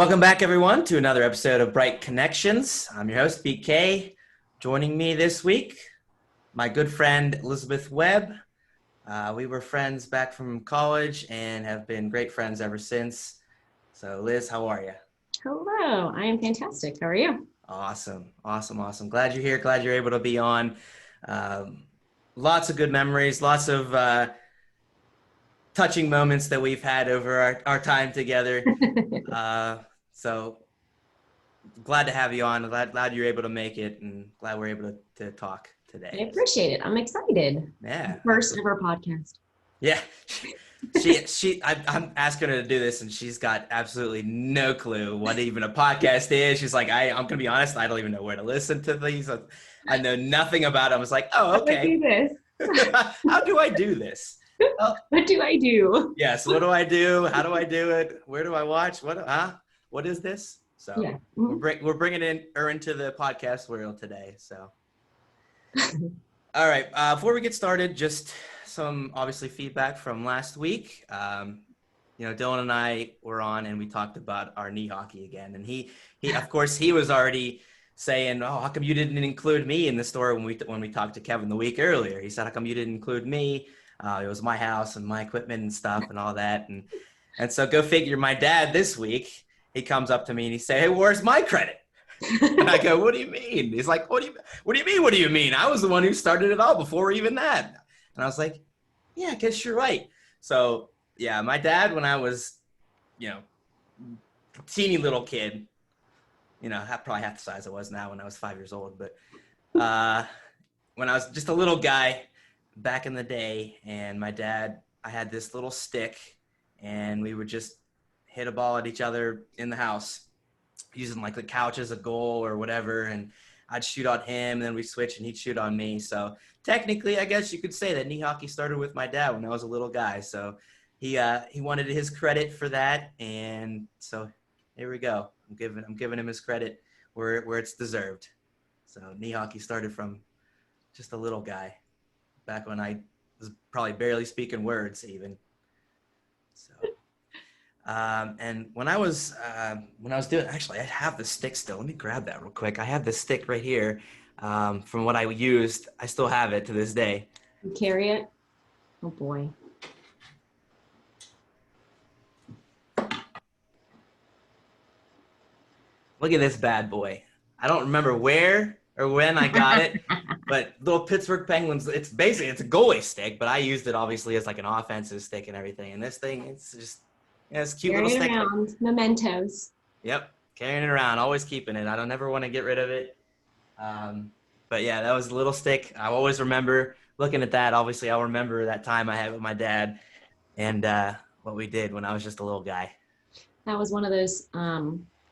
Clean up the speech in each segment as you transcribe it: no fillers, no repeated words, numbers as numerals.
Welcome back, everyone, to another episode of Bright Connections. I'm your host, BK. Joining me this week, my good friend, Elizabeth Webb. We were friends back from college and have been great friends ever since. So, Liz, how are you? Hello, I am fantastic. How are you? Awesome. Glad you're here. Glad you're able to be on. Lots of good memories, lots of touching moments that we've had over our time together. So glad to have you on. Glad you're able to make it, and glad we're able to talk I today. appreciate it. I'm excited. Yeah. First ever podcast. Yeah. I'm asking her to do this, and she's got absolutely no clue what even a podcast is. She's like, I'm gonna be honest, I don't even know where to listen to these. I know nothing about it. I was like, oh, How do I do okay. this? How do I do this? Well, What do I do? yes. What do I do? How do I do it? Where do I watch? What is this? So Yeah. we're bringing her into the podcast world today. So, all right. Before we get started, just some obviously feedback from last week. Dylan and I were on and we talked about our knee hockey again, and he of course he was already saying, "Oh, how come you didn't include me in the story when we talked to Kevin the week earlier?" He said, "How come you didn't include me? It was my house and my equipment and stuff and all that." And so go figure. My dad this week, he comes up to me and he say, "Hey, where's my credit?" And I go, "What do you mean?" He's like, "What do you mean? What do you mean? I was the one who started it all before even that." And I was like, "Yeah, I guess you're right." So yeah, my dad, when I was, teeny little kid, probably half the size I was now when I was 5 years old, but when I was just a little guy back in the day, and my dad, I had this little stick, and we would just hit a ball at each other in the house, using like the couch as a goal or whatever, and I'd shoot on him, and then we'd switch, and he'd shoot on me. So technically, I guess you could say that knee hockey started with my dad when I was a little guy. So he wanted his credit for that, and so here we go. I'm giving him his credit where it's deserved. So knee hockey started from just a little guy back when I was probably barely speaking words even. So, and when I was doing, actually, I have the stick still. Let me grab that real quick. I have the stick right here from what I used. I still have it to this day. You carry it? Oh boy. Look at this bad boy. I don't remember where or when I got it, but little Pittsburgh Penguins, it's a goalie stick, but I used it obviously as like an offensive stick and everything. And this thing, it's just, it's a cute little stick. Around mementos. Yep, carrying it around, always keeping it. I don't ever want to get rid of it. But yeah, that was a little stick. I always remember looking at that. Obviously, I'll remember that time I had with my dad and what we did when I was just a little guy. That was one of those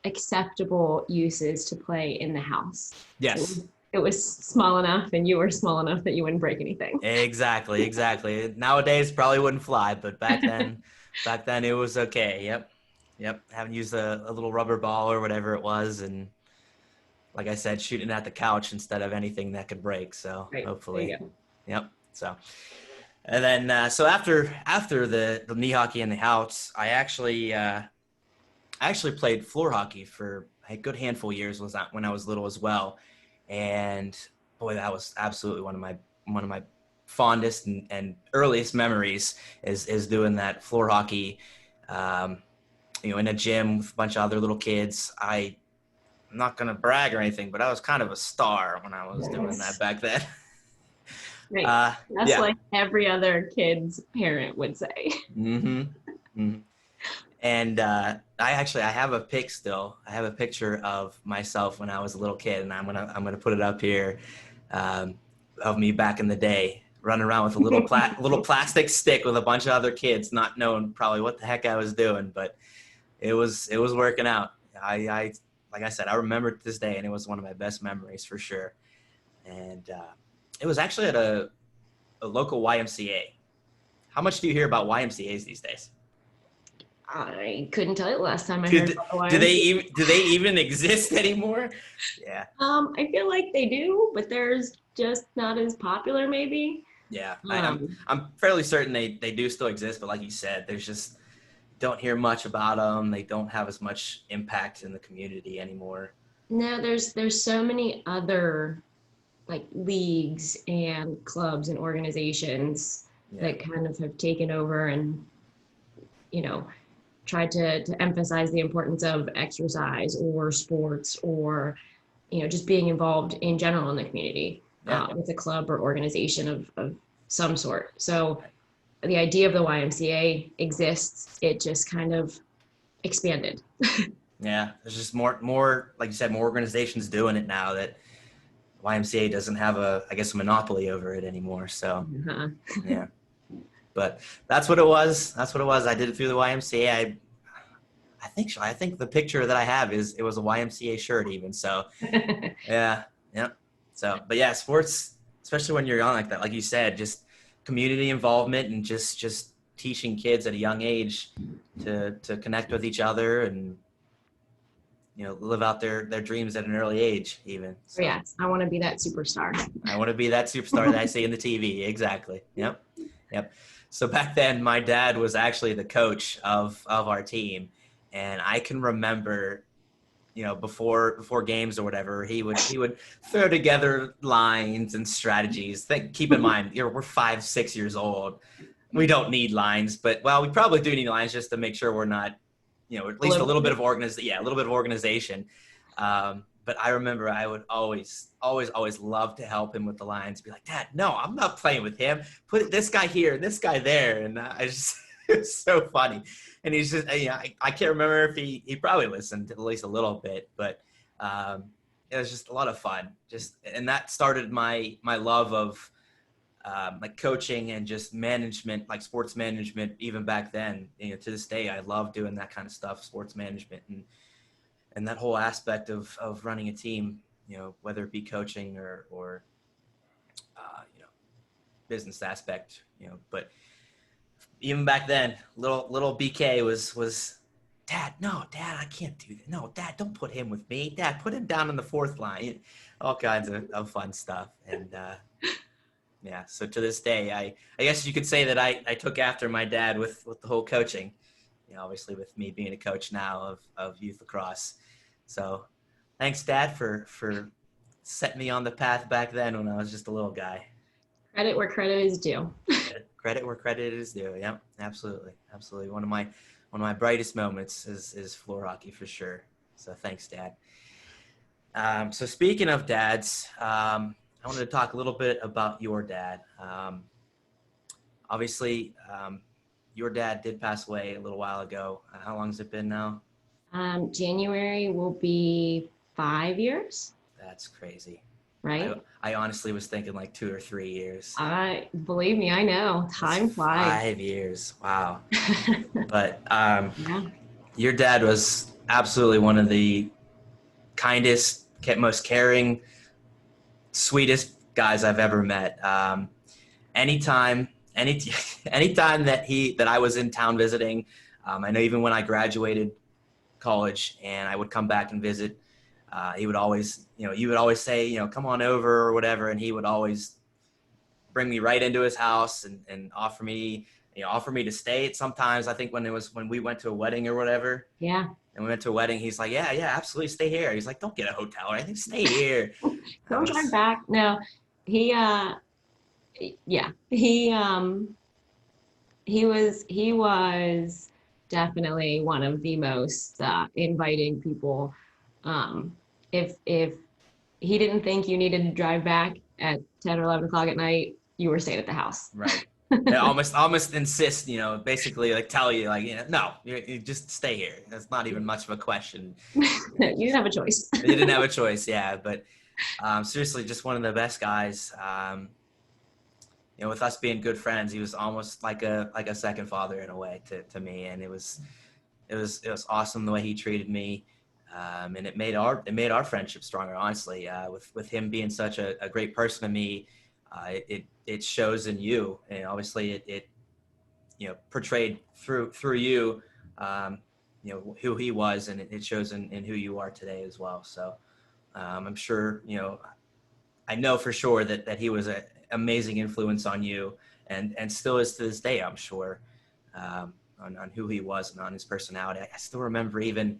acceptable uses to play in the house. Yes. It was small enough, and you were small enough that you wouldn't break anything. Exactly. Nowadays, probably wouldn't fly, but back then it was okay. Yep. Haven't used a little rubber ball or whatever it was, and like I said, shooting at the couch instead of anything that could break. So Right. hopefully, yep. So, and then so after the knee hockey in the house, I actually played floor hockey for a good handful of years. Was that when I was little as well, and boy, that was absolutely one of my fondest and earliest memories is doing that floor hockey. In a gym with a bunch of other little kids. I'm not going to brag or anything, but I was kind of a star when I was doing that back then. Right. That's like every other kid's parent would say. Mm-hmm. Mm-hmm. And I have a pic still. I have a picture of myself when I was a little kid, and I'm gonna put it up here of me back in the day, running around with a little little plastic stick with a bunch of other kids, not knowing probably what the heck I was doing, but it was working out. I like I said, I remember it to this day, and it was one of my best memories for sure. And it was actually at a local YMCA. How much do you hear about YMCA's these days? I couldn't tell you the last time I heard about the YMCA. Do they even exist anymore? Yeah. I feel like they do, but there's just not as popular maybe. Yeah. I'm fairly certain they do still exist, but like you said, there's just don't hear much about them. They don't have as much impact in the community anymore. No, there's so many other like leagues and clubs and organizations Yeah. that kind of have taken over and you know tried to emphasize the importance of exercise or sports or just being involved in general in the community Yeah. with a club or organization of some sort. So the idea of the YMCA exists. It just kind of expanded. Yeah. There's just more, like you said, more organizations doing it now that YMCA doesn't have I guess, a monopoly over it anymore. So, Uh-huh. yeah. But that's what it was. That's what it was. I did it through the YMCA. I think so. I think the picture that I have is it was a YMCA shirt even. So yeah, yeah. So, but yeah, sports, especially when you're young like that, like you said, just community involvement and just teaching kids at a young age to connect with each other and live out their dreams at an early age even. So Yes, I want to be that superstar. I want to be that superstar that I see in the TV. Exactly. Yep. Yep. So back then, my dad was actually the coach of our team, and I can remember, before games or whatever, he would throw together lines and strategies. Keep in mind, we're 5, 6 years old. We don't need lines, but well, we probably do need lines just to make sure we're not, at least a little bit of a little bit of organization. But I remember I would always, always, always love to help him with the lines. Be like, Dad, no, I'm not playing with him. Put this guy here and this guy there, and I just it's so funny. And he's just, I can't remember if he probably listened at least a little bit, but it was just a lot of fun. And that started my love of like coaching and just management, like sports management. Even back then, to this day, I love doing that kind of stuff, sports management and that whole aspect of running a team, whether it be coaching or business aspect, but even back then, little BK was, Dad, no, Dad, I can't do that. No, Dad, don't put him with me. Dad, put him down on the fourth line. All kinds of fun stuff. And yeah, so to this day, I guess you could say that I took after my dad with the whole coaching. Obviously with me being a coach now of youth lacrosse. So thanks, Dad, for setting me on the path back then when I was just a little guy. Credit where credit is due. Credit where credit is due. Yep, absolutely, absolutely. One of my brightest moments is floor hockey for sure. So thanks, Dad. So speaking of dads, I wanted to talk a little bit about your dad. Obviously, your dad did pass away a little while ago. How long has it been now? January will be 5 years, That's crazy. I right? I honestly was thinking like 2 or 3 years. I believe me, I know. That's Time flies. 5 years. Wow. But Yeah. your dad was absolutely one of the kindest, most caring, sweetest guys I've ever met. Anytime, any anytime that I was in town visiting, I know even when I graduated college and I would come back and visit, he would always, you would always say, come on over or whatever, and he would always bring me right into his house and offer me to stay. Sometimes I think when we went to a wedding or whatever, Yeah. and we went to a wedding, he's like, yeah, absolutely, stay here. He's like, don't get a hotel or anything, stay here. I Don't drive was back. No, he yeah. He was definitely one of the most inviting people. If he didn't think you needed to drive back at 10 or 11 o'clock at night, you were staying at the house. right. I almost insist, basically like tell you like, no, you just stay here. That's not even much of a question. No, you didn't have a choice. You didn't have a choice, yeah. But seriously, just one of the best guys. With us being good friends, he was almost like a second father in a way to me, and it was awesome the way he treated me, and it made our friendship stronger. Honestly, with him being such a great person to me, it shows in you, and obviously it portrayed through you, who he was, and it shows in who you are today as well. So I'm sure I know for sure that he was an amazing influence on you, and still is to this day. I'm sure. on who he was and on his personality. I still remember even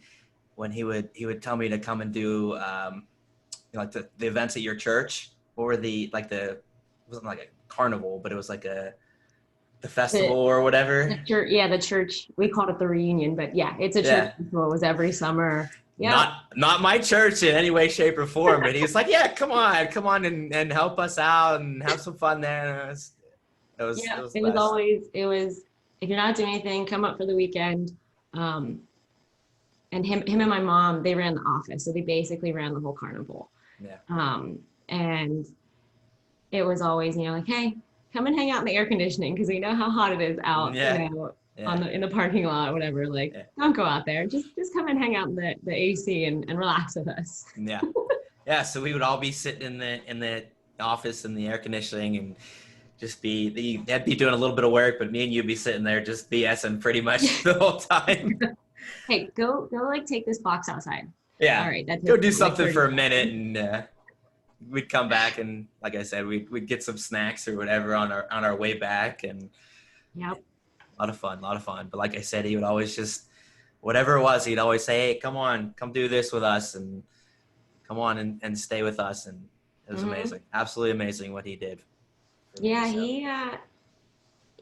when he would tell me to come and do like the events at your church, or it wasn't like a carnival, but it was like the festival The, or whatever. the church, yeah, the church, we called it the reunion, but yeah, it's a church Yeah. festival. It was every summer. Yep. Not my church in any way, shape, or form, but he was like, "Yeah, come on, and help us out and have some fun there." And it Yeah, was the it was best. always, it was, if you're not doing anything, come up for the weekend. Um, and him and my mom, they ran the office. So they basically ran the whole carnival. Yeah, And it was always, like, hey, come and hang out in the air conditioning because we know how hot it is out, yeah, on yeah, in the parking lot, or whatever. Like, yeah, don't go out there. Just come and hang out in the AC and relax with us. yeah, yeah. So we would all be sitting in the office in the air conditioning and just they'd be doing a little bit of work, but me and you'd be sitting there just BSing pretty much the whole time. Hey, go like take this box outside. All Yeah, right, that go takes do like something 30 for a minute, seconds. and we'd come back, and like I said, we'd get some snacks or whatever on our way back, and Yep. a lot of fun, a lot of fun. But like I said, he would always just whatever it was, he'd always say, "Hey, come on, come do this with us, and come on and stay with us." And it was Hmm. amazing, absolutely amazing what he did for me. Yeah, So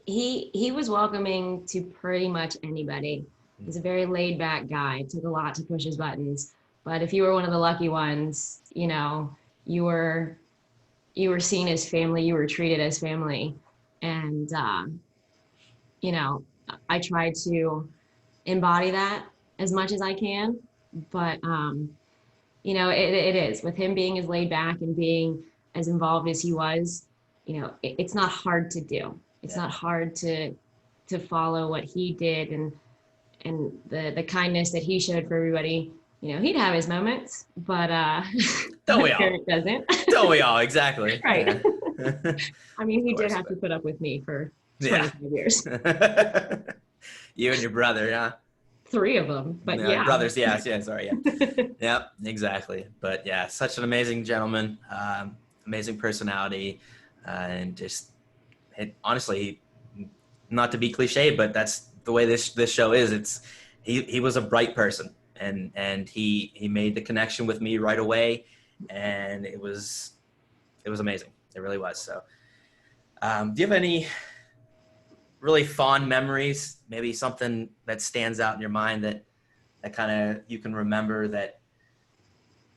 he was welcoming to pretty much anybody. He's a very laid back guy. It took a lot to push his buttons, but if you were one of the lucky ones, you were you were seen as family. You were treated as family, and you know, I try to embody that as much as I can. But it is with him being as laid back and being as involved as he was. It's not hard to do. It's yeah, not hard to follow what he did, and the kindness that he showed for everybody. He'd have his moments, but don't my we all? parent doesn't. Don't we all? Exactly. Right. Yeah. Of I mean, he did course, have to but put up with me for yeah. 25 years, You and your brother, yeah. three of them, but No, yeah. brothers, yeah, yeah, sorry, yeah. Yeah, exactly. But yeah, such an amazing gentleman, amazing personality, and just honestly, not to be cliche, but that's the way this show is. He was a bright person, and he made the connection with me right away, and it was amazing. It really was. So, do you have any really fond memories? Maybe something that stands out in your mind that kind of you can remember that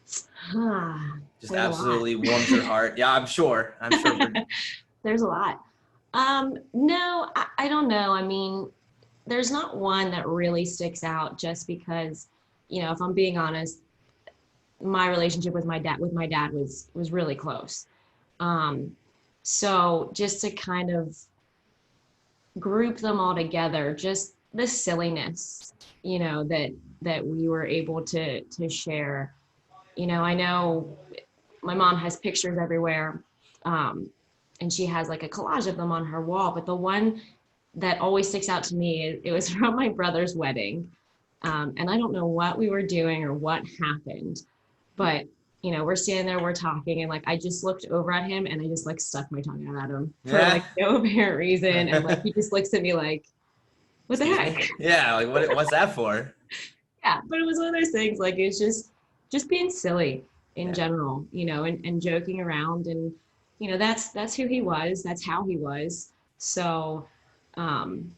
just There's a lot. absolutely warms your heart. Yeah, I'm sure. I'm sure. There's a lot. No, I don't know. I mean, there's not one that really sticks out just because, if I'm being honest, my relationship with my dad was really close. Um, so just to kind of group them all together, just the silliness, that we were able to share. I know my mom has pictures everywhere, and she has like a collage of them on her wall. But the one that always sticks out to me is it was from my brother's wedding, and I don't know what we were doing or what happened, but we're standing there, we're talking, and like I just looked over at him and I just like stuck my tongue out at him for Yeah. like no apparent reason, and like he just looks at me like, "What the Excuse heck?" me. Yeah. Like what's that for? Yeah, but it was one of those things like it's just being silly in Yeah. general, and joking around, and that's who he was, that's how he was. So um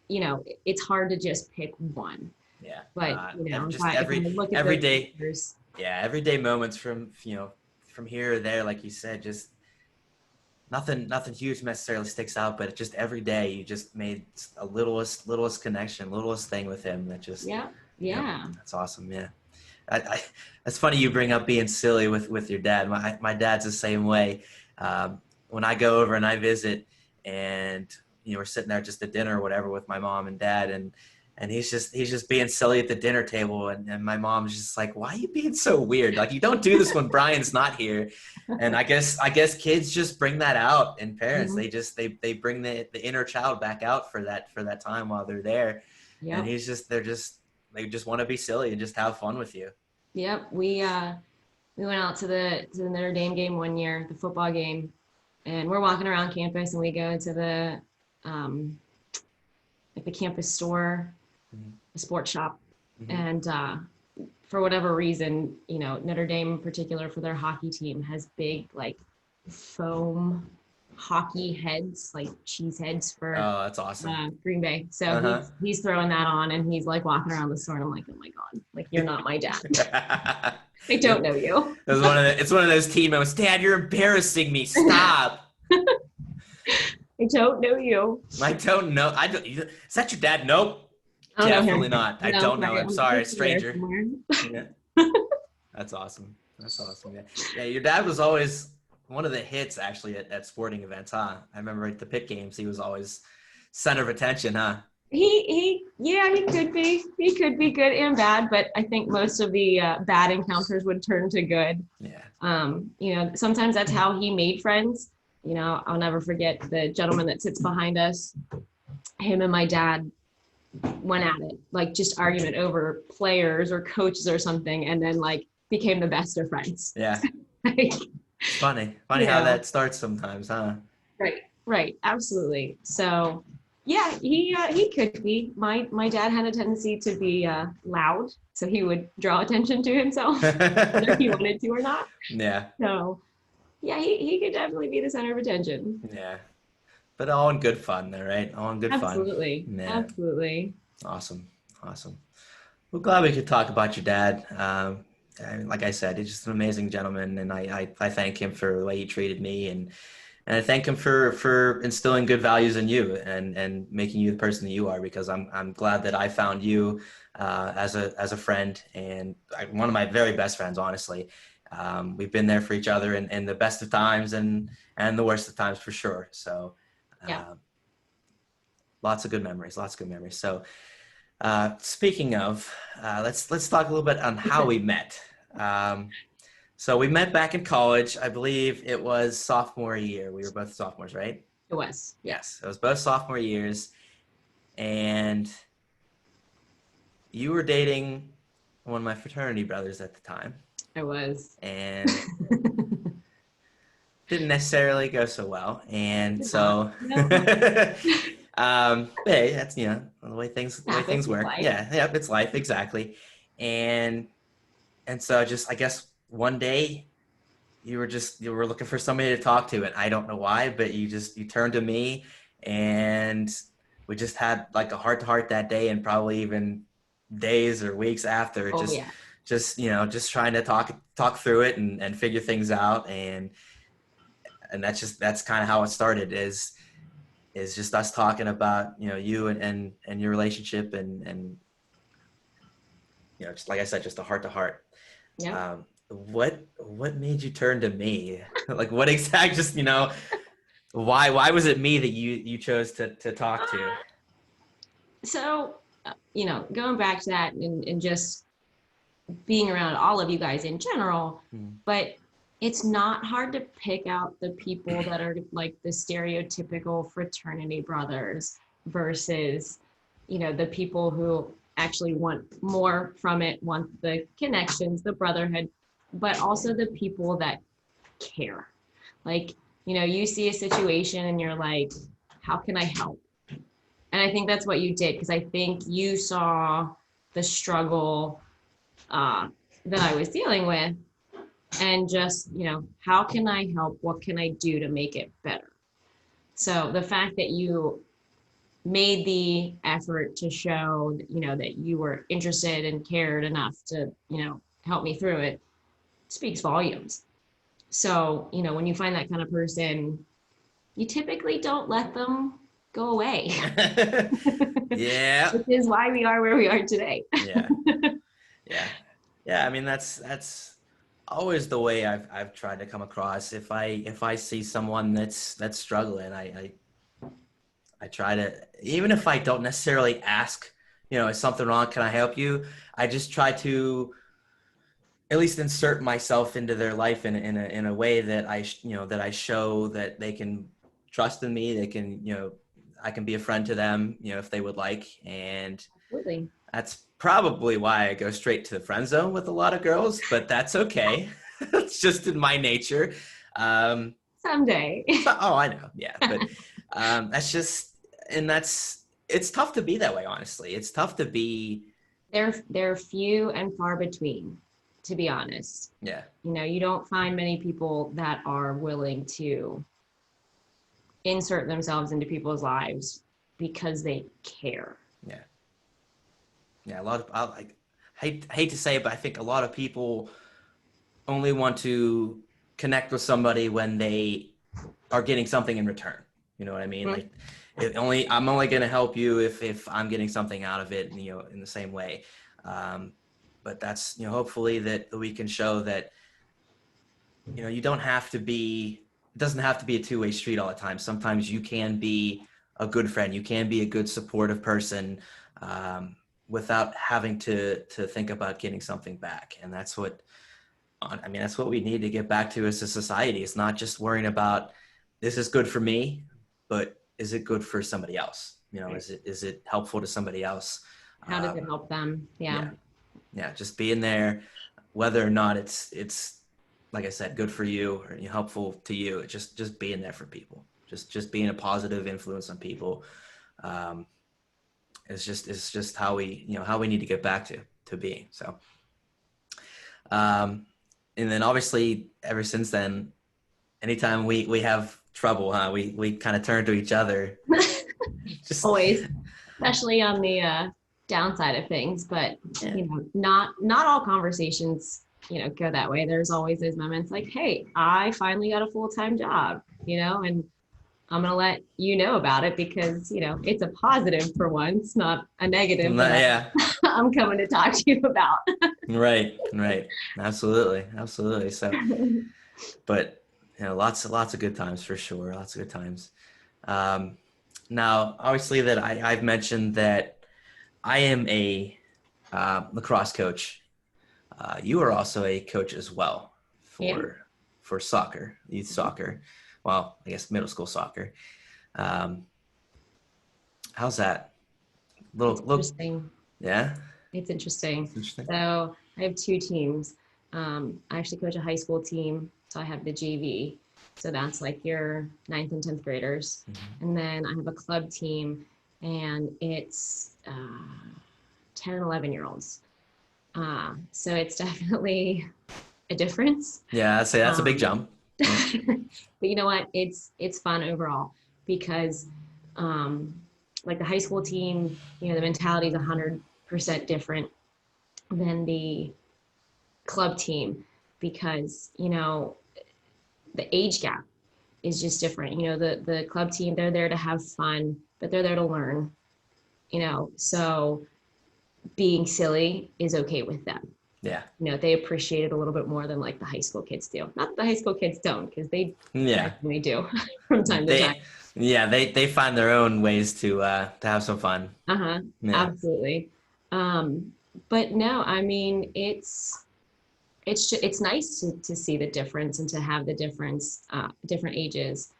it's hard to just pick one, Yeah. but Just if I look at every those day. pictures. Yeah. Everyday moments from here or there, like you said, just nothing huge necessarily sticks out, but just every day you just made a littlest connection, littlest thing with him that just, Yeah, yep, yeah. that's awesome. Yeah. That's funny you bring up being silly with your dad. My dad's the same way. When I go over and I visit, and we're sitting there just at dinner or whatever with my mom and dad, and he's just being silly at the dinner table, and my mom's just like, "Why are you being so weird? Like you don't do this when Brian's not here." And I guess kids just bring that out in parents. Mhm. They bring the inner child back out for that time while they're there, and Yep. they just want to be silly and just have fun with you. Yep. We went out to the Notre Dame game one year, the football game, and we're walking around campus, and we go to the like the campus store, Mhm. the sports shop, Mhm. and for whatever reason, Notre Dame in particular for their hockey team has big like foam hockey heads, like cheese heads for Oh, that's awesome. Green Bay. So Uh-huh. he's throwing that on and he's like walking around the store and I'm like, oh my God, like you're not my dad. I don't know you. It's one of those team moments. Dad, you're embarrassing me. Stop. I don't know you. I don't know. I don't. Is that your dad? Nope. I don't know Definitely him. not. I No, don't know sorry, him. I'm Sorry, picking there stranger. somewhere. Yeah, that's awesome. That's awesome. Yeah, yeah. Your dad was always one of the hits actually at sporting events, huh? I remember at the pit games, he was always center of attention, huh? Yeah, he could be. He could be good and bad, but I think most of the bad encounters would turn to good. Yeah. Sometimes that's how he made friends. I'll never forget the gentleman that sits behind us. Him and my dad went at it, like just argument over players or coaches or something, and then like became the best of friends. Yeah. Like, It's funny. Funny you how know, that starts sometimes, huh? right, right, absolutely. So, yeah, he could be. My dad had a tendency to be loud, so he would draw attention to himself, whether he wanted to or not. Yeah. So, yeah, he could definitely be the center of attention. Yeah. But all in good fun there, right? All in good fun. Absolutely, Yeah. absolutely. Awesome. Awesome. Well, glad we could talk about your dad. And like I said, he's just an amazing gentleman, and I thank him for the way he treated me, and I thank him for instilling good values in you and making you the person that you are. Because I'm glad that I found you as a friend and one of my very best friends, honestly. We've been there for each other in the best of times and the worst of times for sure. So Yeah. uh, lots of good memories, lots of good memories. So. Speaking of, let's talk a little bit on how we met. Um, so we met back in college. I believe it was sophomore year. We were both sophomores, right? It was. Yeah, Yes, it was both sophomore years, and you were dating one of my fraternity brothers at the time, it was. and didn't necessarily go so well. And Did not. so, No, hey, that's the way things happens. It's work. life. Yeah, yeah, it's life exactly. And And so just I guess one day you were looking for somebody to talk to, and I don't know why, but you turned to me, and we just had like a heart to heart that day, and probably even days or weeks after, Oh just yeah. just trying to talk through it and figure things out, and that's kind of how it started is just us talking about you and your relationship and just like I said, just a heart to heart. Yep. What made you turn to me? Like what exact just why was it me that you chose to talk to? So, going back to that and just being around all of you guys in general, Hmm. but it's not hard to pick out the people that are like the stereotypical fraternity brothers versus, the people who actually want more from it, want the connections, the brotherhood, but also the people that care. Like, you see a situation and you're like, how can I help? And I think that's what you did because I think you saw the struggle uh, that I was dealing with and just, how can I help? What can I do to make it better? So the fact that you made the effort to show, that you were interested and cared enough to, help me through it speaks volumes. So, when you find that kind of person, you typically don't let them go away, Yeah. which is why we are where we are today. Yeah. Yeah. Yeah. I mean, that's always the way I've tried to come across. If I see someone that's struggling, I try to, even if I don't necessarily ask, is something wrong? Can I help you? I just try to at least insert myself into their life in a way that that I show that they can trust in me. They can, I can be a friend to them, if they would like. And Absolutely. that's probably why I go straight to the friend zone with a lot of girls, but that's okay. It's just in my nature. Someday. So, oh, I know. Yeah. But that's just, and it's tough to be that way, honestly. It's tough to be. They're few and far between, to be honest. Yeah. You know, you don't find many people that are willing to insert themselves into people's lives because they care. Yeah. Yeah. A lot of, I hate to say it, but I think a lot of people only want to connect with somebody when they are getting something in return. You know what I mean? Mm-hmm. Like, I'm only going to help you if I'm getting something out of it, you know, in the same way. Um, but that's, you know, hopefully that we can show that, you know, you don't have to be, it doesn't have to be a two-way street all the time. Sometimes you can be a good friend. You can be a good supportive person, without having to think about getting something back. And that's what, I mean, that's what we need to get back to as a society. It's not just worrying about, this is good for me, but is it good for somebody else? You know, Right. is it helpful to somebody else? How does it help them? Yeah. Yeah. Yeah. Just being there, whether or not it's like I said, good for you or, you know, helpful to you. Just being there for people, just being a positive influence on people. Um, it's just how we, you know, how we need to get back to being. So, um, and then obviously ever since then, anytime we have trouble, huh, we kind of turn to each other. Just, Always, especially on the downside of things. But yeah. you know, not all conversations, you know, go that way. There's always those moments like, hey, I finally got a full-time job, you know, and I'm gonna let you know about it because you know it's a positive for once, not a negative that Yeah. I'm coming to talk to you about. Right. Absolutely. So, but you know, lots of good times for sure. Lots of good times. Um, Now, obviously, that I've mentioned that I am a lacrosse coach. You are also a coach as well Yeah, for soccer, youth soccer. Well, I guess middle school soccer. Um, how's that? it's Little, interesting. yeah. It's interesting. It's interesting. So I have two teams. I actually coach a high school team, so I have the JV. So that's like your ninth and 10th graders. Mhm. And then I have a club team, and it's 10 and 11-year-olds. So it's definitely a difference. Yeah, I'd say that's a big Um, jump. Yeah. but you know what? It's fun overall because um, like the high school team, you know, the mentality is 100% different than the club team because you know the age gap is just different. You know, the club team, they're there to have fun, but they're there to learn. You know, so being silly is okay with them. Yeah. You know, they appreciate it a little bit more than like the high school kids do. Not that the high school kids don't, because they Yeah. definitely do from time to time. They yeah, they find their own ways to have some fun. Uh-huh. Yeah. Absolutely. Um, but no, I mean it's nice to see the difference and to have the difference, different ages,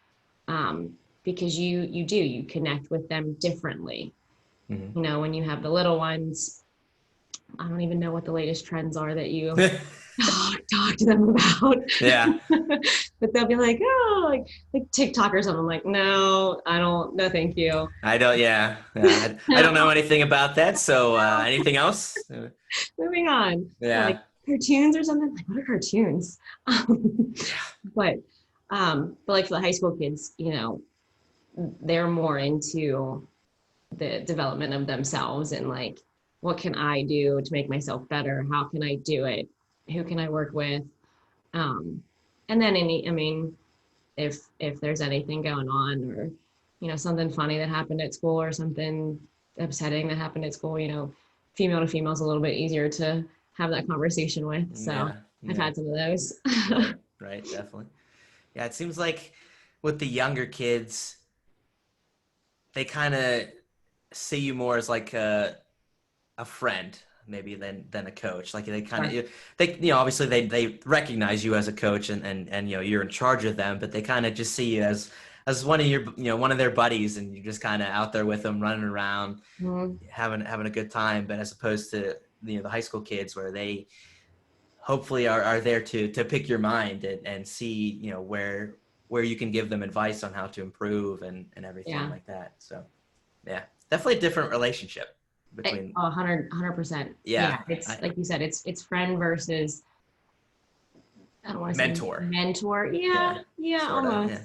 um, because you connect with them differently. Hmm. You know, when you have the little ones, I don't even know what the latest trends are that you talk to them about. Yeah. But they'll be like, oh, like TikTok or something. I'm like, no, I don't. No, thank you. I don't. Yeah. I don't know anything about that. So, No, anything else? moving on. They're like Yeah. cartoons or something. Like, what are cartoons? Yeah. but but like for the high school kids, you know, they're more into the development of themselves and like, what can I do to make myself better? How can I do it? Who can I work with? Um, and then I mean, if there's anything going on or you know something funny that happened at school or something upsetting that happened at school, you know, female to female is a little bit easier to have that conversation with. So Yeah. I've Yeah. had some of those. Right. Definitely. Yeah. It seems like with the younger kids, they kind of see you more as like a friend maybe than a coach. Like they kind Sure. of they you know obviously they recognize you as a coach and you know you're in charge of them, but they kind of just see you as one of your, you know, one of their buddies, and you're just kind of out there with them running around Mhm. having a good time. But as opposed to, you know, the high school kids where they hopefully are there to pick your mind and see, you know, where you can give them advice on how to improve and everything Yeah. like that. So yeah. definitely a different relationship Oh, between. 100%. Yeah, Yeah, it's I like you said, it's friend versus, I don't want to say mentor. mentor. Yeah, Yeah, yeah, sort of. Yeah, almost.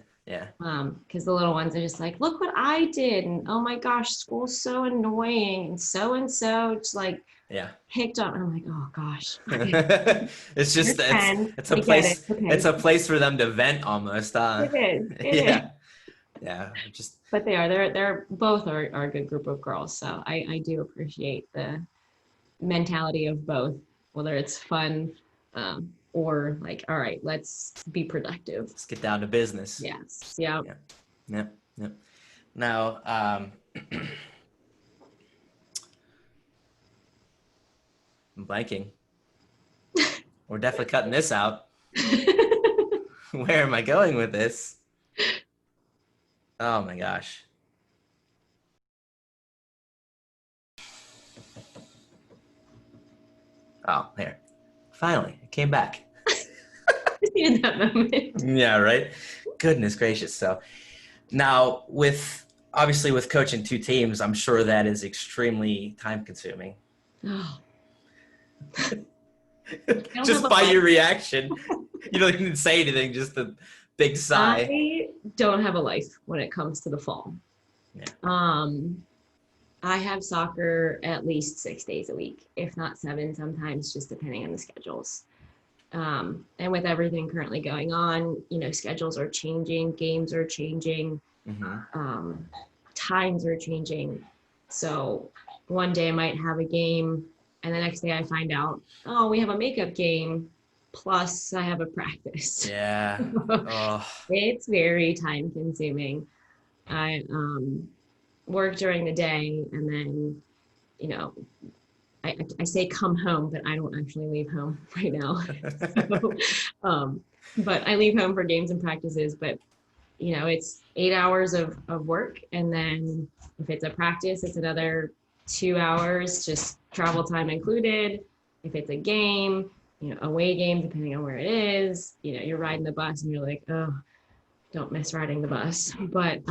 yeah, Because the little ones are just like, look what I did, and oh my gosh, school's so annoying, and so just like yeah. picked on. I'm like, oh gosh, okay, It's you're just 10. it's a I get it. place Okay, for them to vent almost. it is. It is. Yeah, yeah. Just But they are. They're both are a good group of girls. So I do appreciate the mentality of both, whether it's fun or like, all right, let's be productive. let's get down to business. Yes. Yeah. Yeah, yeah, yeah. Now, I'm blanking. We're definitely cutting this out. Where am I going with this? Oh my gosh. Oh, there. Finally, it came back. In that moment. Yeah, right. Goodness gracious. So now with obviously with coaching two teams, I'm sure that is extremely time consuming. Oh, I don't have Just a by life. your reaction, you don't even say anything, just a big sigh. I don't have a life when it comes to the fall. Yeah. Um, I have soccer at least 6 days a week, if not seven, sometimes just depending on the schedules. And with everything currently going on, schedules are changing, games are changing, Mm-hmm. um, times are changing. So one day I might have a game, and the next day I find out, oh, we have a makeup game, plus I have a practice. Yeah. Oh, It's very time consuming. I work during the day, and then, you know, I say come home, but I don't actually leave home right now. So, but I leave home for games and practices. But it's 8 hours of work, and then if it's a practice, it's another 2 hours, just travel time included. If it's a game, away game, depending on where it is, you're riding the bus, and you're like, oh, don't miss riding the bus. But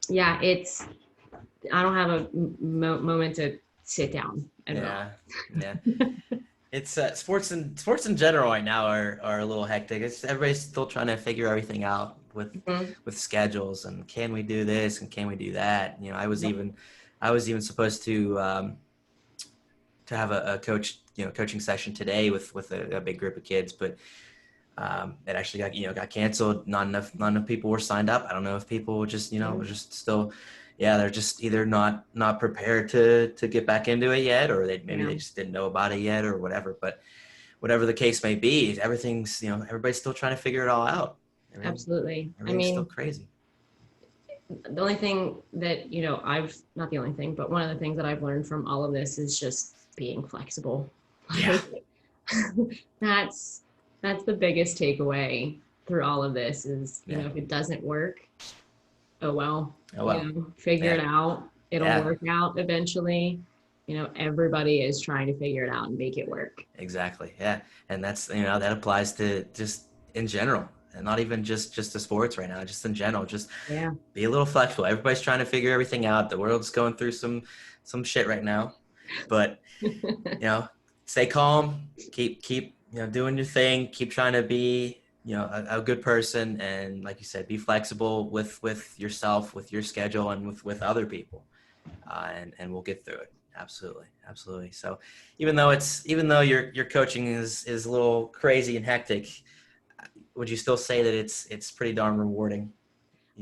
yeah, I don't have a moment to sit down and yeah. relax. Yeah. It's sports in general right now are a little hectic. It's everybody's still trying to figure everything out Mhm. with schedules and can we do this and can we do that. I was even supposed to have a coach coaching session today with a big group of kids, but it actually got canceled. Not enough people were signed up. I don't know if people were just Yeah, were just still, yeah, they're just either not prepared to get back into it yet, or maybe yeah, they just didn't know about it yet, or whatever. But whatever the case may be, everything's everybody's still trying to figure it all out. absolutely. I Everything's still mean, crazy. the only thing that, I've not the only thing, but one of the things that I've learned from all of this is just being flexible. Yeah. Like, that's that's the biggest takeaway through all of this is, Yeah. if it doesn't work, oh well, Oh well. figure Yeah. it out. It'll Yeah. work out eventually. Everybody is trying to figure it out and make it work. Exactly. Yeah. And that's that applies to just in general, and not even just to sports right now, just in general. Just Yeah. be a little flexible. Everybody's trying to figure everything out. The world's going through some shit right now, but you know, stay calm. Keep doing your thing. Keep trying to be a good person, and like you said, be flexible with yourself, with your schedule, and with other people, and we'll get through it. Absolutely, absolutely. So, even though your coaching is a little crazy and hectic, would you still say that it's pretty darn rewarding?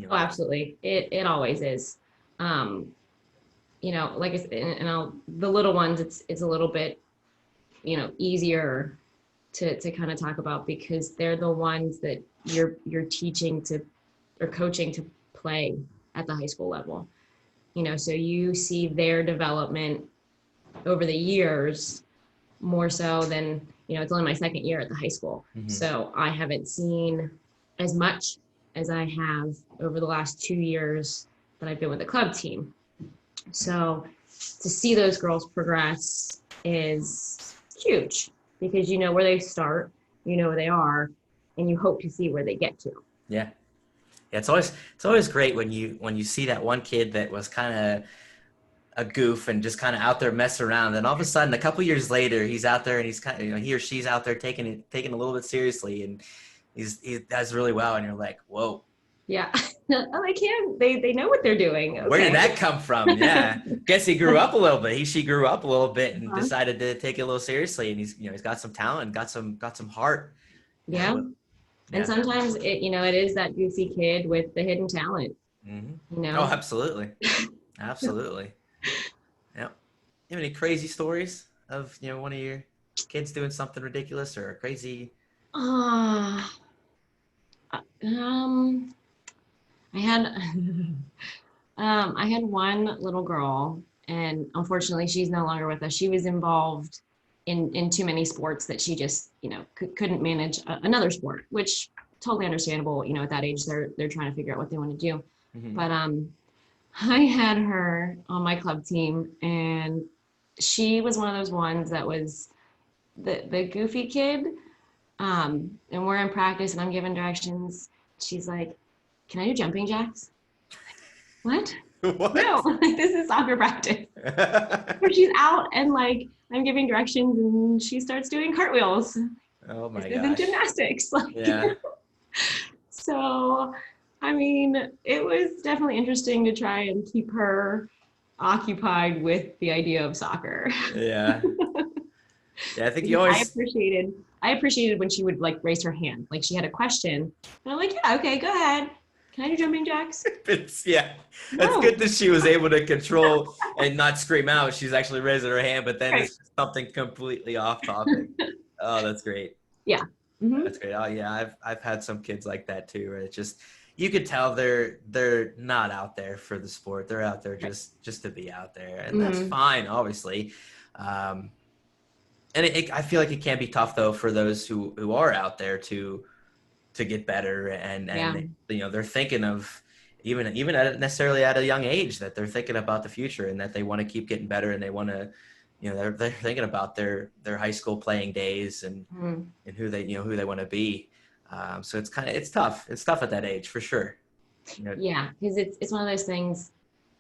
Oh, absolutely. It always is. Um, like I said, and the little ones, it's a little bit, easier to kind of talk about because they're the ones that you're teaching to or coaching to play at the high school level. So you see their development over the years more so than, it's only my second year at the high school. Mm-hmm. So I haven't seen as much as I have over the last 2 years that I've been with the club team. So to see those girls progress is huge because you know where they start, you know where they are, and you hope to see where they get to. Yeah. Yeah, it's always great when you see that one kid that was kind of a goof and just kind of out there messing around. And all of a sudden, a couple years later, he's out there and he's kind of, he or she's out there taking a little bit seriously, and he does really well. And you're like, whoa, Yeah. Oh, they can. They know what they're doing. where did Okay. that come from? Yeah, guess he grew up a little bit. She grew up a little bit and Uh-huh. decided to take it a little seriously. And he's got some talent, got some heart. Yeah. And Yeah. sometimes it is that goofy kid with the hidden talent, Hmm. you Oh, know? absolutely, absolutely. Yeah. You have any crazy stories of one of your kids doing something ridiculous or crazy? Ah, um, I had I had one little girl, and unfortunately, she's no longer with us. She was involved in too many sports that she just couldn't manage another sport, which totally understandable. At that age, they're trying to figure out what they want to do. Hmm. But I had her on my club team, and she was one of those ones that was the goofy kid. And we're in practice, and I'm giving directions. She's like, "Can I do jumping jacks?" What? No, What? like this is soccer practice. Where she's out and like I'm giving directions and she starts doing cartwheels. Oh This my isn't gosh. gymnastics. Like Yeah. so I mean, it was definitely interesting to try and keep her occupied with the idea of soccer. Yeah. Yeah, I think you Because always I appreciated when she would like raise her hand. Like she had a question. And I'm like, yeah, okay, go ahead. Can I do jumping jacks? it's yeah. It's No. good that she was able to control and not scream out. She's actually raising her hand, but then Right. it's something completely off topic. Oh, that's great. Yeah. Hmm. That's great. Oh yeah, I've had some kids like that too, where it's just you could tell they're not out there for the sport. They're out there Right. just to be out there, and that's Hmm. fine, obviously. Um, and I feel like it can be tough though for those who are out there to get better, Yeah. and they're thinking of even at necessarily at a young age that they're thinking about the future and that they want to keep getting better, and they want to they're thinking about their high school playing days Mhm. and who they want to be. So it's tough at that age for sure. You know, Yeah, because it's one of those things,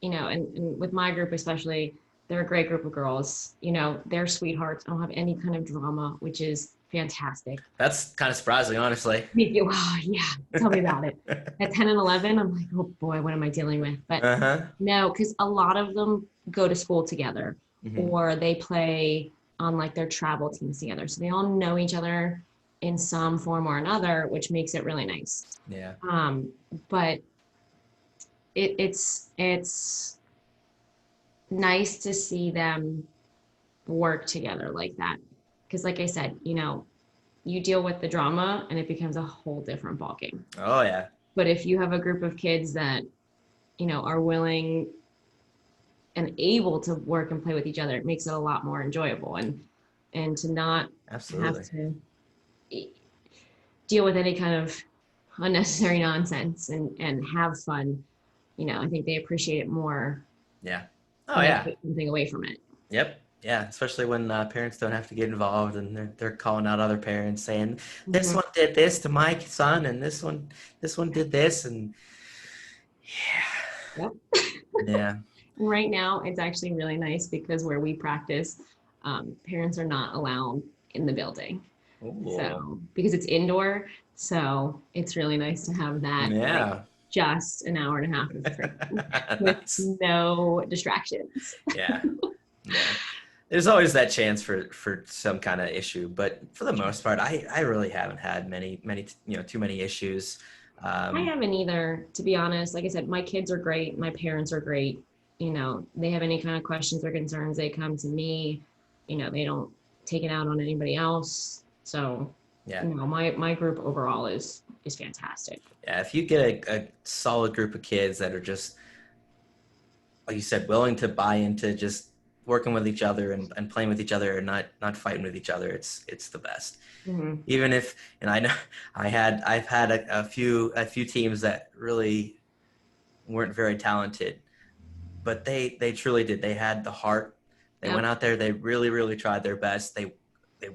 and with my group especially, they're a great group of girls. They're sweethearts. I don't have any kind of drama, which is fantastic. that's kind of surprising, honestly. Oh, yeah, tell me about it. At 10 and 11, I'm like, oh boy, what am I dealing with? But Uh-huh. no, because a lot of them go to school together Hmm. or they play on like their travel teams together. So they all know each other in some form or another, which makes it really nice. Yeah. Um, but it's nice to see them work together like that because like I said, you deal with the drama and it becomes a whole different ballgame. Oh yeah. But if you have a group of kids that are willing and able to work and play with each other, it makes it a lot more enjoyable and to not have Absolutely. to deal with any kind of unnecessary nonsense and have fun. I think they appreciate it more Yeah. Oh when they yeah. take something away from it. Yep. Yeah, especially when parents don't have to get involved and they're calling out other parents saying this Mhm. one did this to my son and this one did this, and Yep. yeah. Right now, it's actually really nice because where we practice, parents are not allowed in the building. Ooh. So, because it's indoor, so it's really nice to have that like Yeah. just an hour and a half of training with Nice. no distractions. Yeah. Yeah. There's always that chance for some kind of issue, but for the most part, I really haven't had many too many issues. I Um, haven't either, to be honest. Like I said, my kids are great. My parents are great. They have any kind of questions or concerns, they come to me. They don't take it out on anybody else. So, yeah. my group overall is fantastic. Yeah. If you get a solid group of kids that are just like you said, willing to buy into just working with each other and playing with each other and not fighting with each other, it's the best. Hmm. Even if, and I know I've had a few teams that really weren't very talented, but they truly did. They had the heart. They went Yep. out there. They really tried their best. They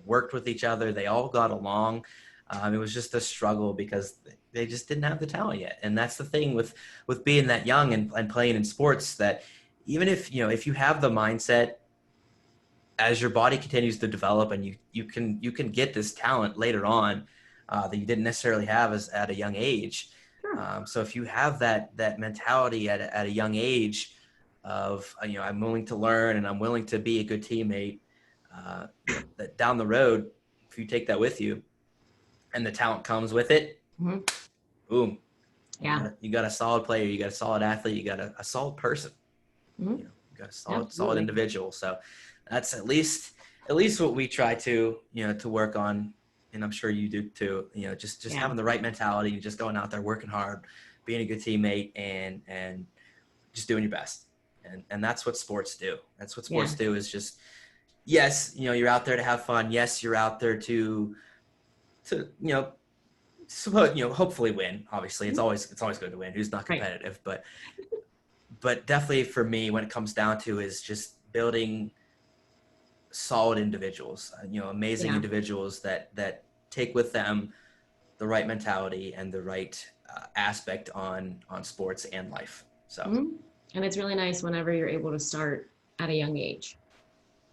worked with each other. They all got along. It was just a struggle because they just didn't have the talent yet. And that's the thing with being that young and playing in sports, that even if, if you have the mindset, as your body continues to develop and you can get this talent later on, that you didn't necessarily have as at a young age. Sure. So if you have that mentality at a young age of, I'm willing to learn and I'm willing to be a good teammate, that down the road, if you take that with you and the talent comes with it, Mhm. boom, Yeah. you got a solid player, you got a solid athlete, you got a solid person, Mhm. you got a solid Absolutely. individual. So that's at least what we try to, to work on. And I'm sure you do too, just Yeah. having the right mentality, just going out there, working hard, being a good teammate, and just doing your best. And that's what sports do. That's what Yeah. sports do, is just, yes, you're out there to have fun. Yes, you're out there to hopefully win. Obviously, it's always good to win. Who's not Right. competitive? But definitely for me, when it comes down to, is just building solid individuals, amazing Yeah. individuals that take with them the right mentality and the right aspect on sports and life. So, Mhm. And it's really nice whenever you're able to start at a young age,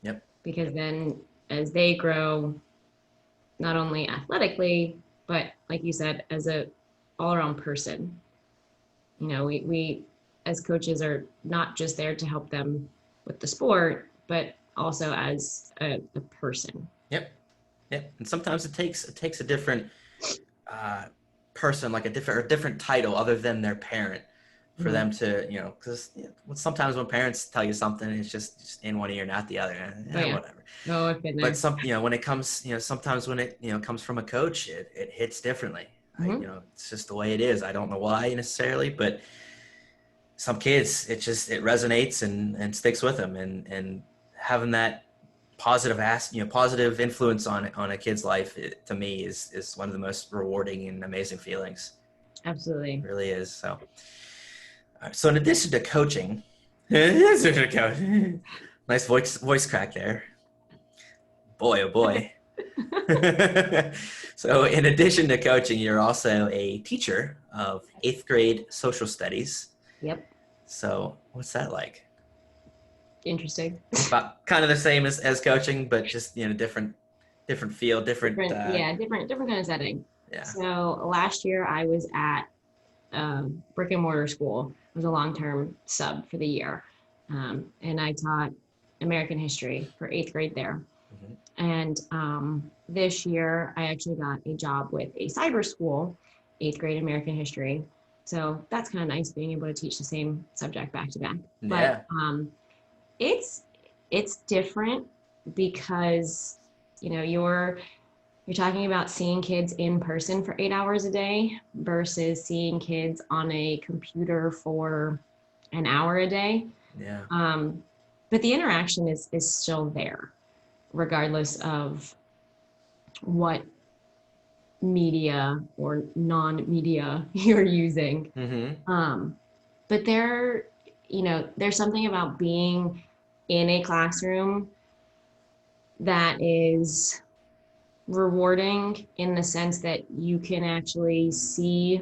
yep, because then as they grow, not only athletically, but like you said, as a all around person, we as coaches are not just there to help them with the sport, but also as a person. yep, yep. And sometimes it takes a different uh, person, like a different title other than their parent, for Mhm. them to, because sometimes when parents tell you something, it's just in one ear and out the other. Oh yeah. Whatever. Oh, I've been But there. when it comes, sometimes when it, comes from a coach, it hits differently. Hmm. It's just the way it is. I don't know why necessarily, but some kids, it resonates and sticks with them, and having that positive influence on a kid's life, to me, is one of the most rewarding and amazing feelings. Absolutely. It really is. So in addition to coaching, nice voice crack there. Boy, oh boy. So in addition to coaching, you're also a teacher of eighth grade social studies. Yep. So what's that like? Interesting. About kind of the same as coaching, but just, different field, different Different, yeah, different kind of setting. yeah. So last year I was at brick and mortar school. I was a long term sub for the year, and I taught American history for eighth grade there. Mhm. And this year I actually got a job with a cyber school, eighth grade American history. So that's kind of nice being able to teach the same subject back to back. But Yeah. it's it's different because you're talking about seeing kids in person for 8 hours a day versus seeing kids on a computer for an hour a day. Yeah. But the interaction is still there, regardless of what media or non-media you're using. Mm-hmm. Um, but there's something about being in a classroom that is rewarding in the sense that you can actually see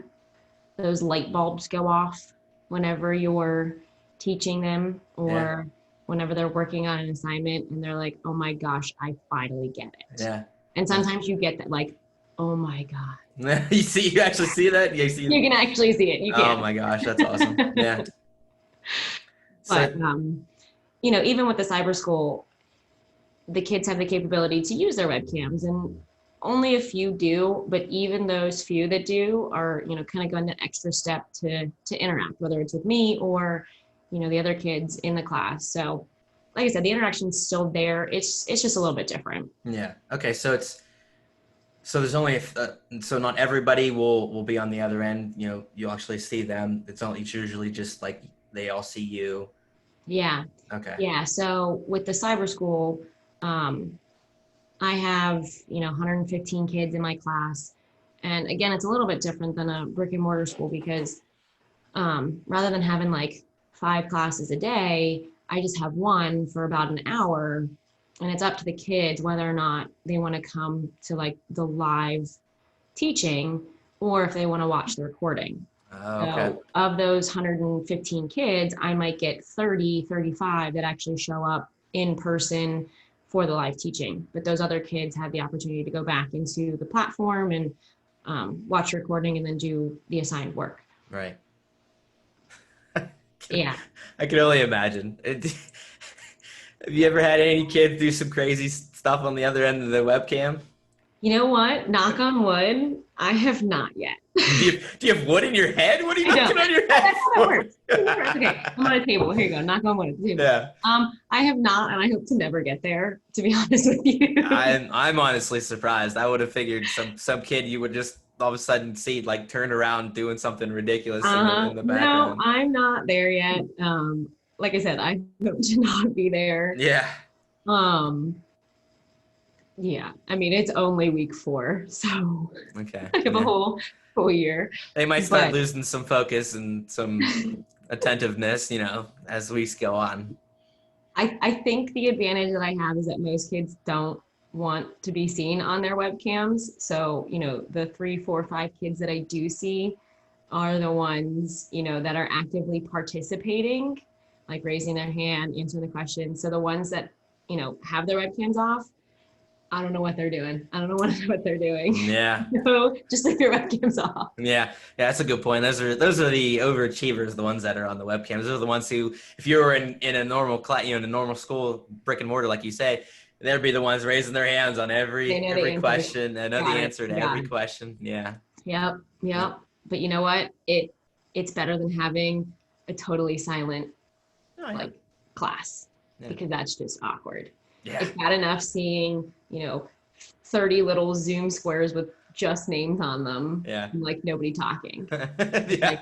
those light bulbs go off whenever you're teaching them, Yeah. or whenever they're working on an assignment and they're like, oh my gosh, I finally get it. Yeah. And That's, sometimes you get that, like, oh my God. you actually see that? You see? You can actually see it. You Oh can. my gosh, that's awesome. Yeah. But So even with the cyber school, the kids have the capability to use their webcams, and only a few do, but even those few that do are kind of going that extra step to interact, whether it's with me or the other kids in the class. So like I said, the interaction's still there. It's just a little bit different. yeah. Okay. So there's only so not everybody will be on the other end. You'll actually see them. It's usually just like they all see you. Yeah. Okay. Yeah, so with the cyber school, um, I have 115 kids in my class, and again, it's a little bit different than a brick and mortar school because rather than having like 5 classes a day, I just have one for about an hour, and it's up to the kids whether or not they want to come to like the live teaching or if they want to watch the recording. Oh, okay. So of those 115 kids, I might get 30, 35 that actually show up in person for the live teaching. But those other kids have the opportunity to go back into the platform and watch the recording and then do the assigned work. Right. Yeah. I can only imagine. Have you ever had any kids do some crazy stuff on the other end of the webcam? You know what? Knock on wood, I have not yet. Do you have wood in your head? What are you I don't. knocking on your Oh, head that's how that for? works. Okay, I'm on a table. Here you go. Knock on wood at the table. Yeah. I have not, and I hope to never get there, to be honest with you. I'm honestly surprised. I would have figured some kid you would just all of a sudden see like turn around doing something ridiculous in the No, background. I'm not there yet. Like I said, I hope to not be there. Yeah. Um, yeah, I mean it's only week 4, so Okay. I have a Yeah. whole year. They might start But losing some focus and some attentiveness, as weeks go on. I think the advantage that I have is that most kids don't want to be seen on their webcams. So, the 3, 4, 5 kids that I do see are the ones, that are actively participating, like raising their hand, answering the questions. So the ones that, have their webcams off, I don't know what they're doing. I don't know what they're doing. Yeah. So just leave your webcams off. Yeah, yeah, that's a good point. Those are the overachievers, the ones that are on the webcams. Those are the ones who, if you were in a normal class, in a normal school, brick and mortar, like you say, they'd be the ones raising their hands on They every know the every answer. question. They know the Got it. answer to Got every it. question. Yeah, Yep. yeah, Yep. But you know what? It's better than having a totally silent oh, yeah, like class yeah, because that's just awkward. yeah, It's bad enough seeing, 30 little Zoom squares with just names on them yeah, and like nobody talking. yeah. Like,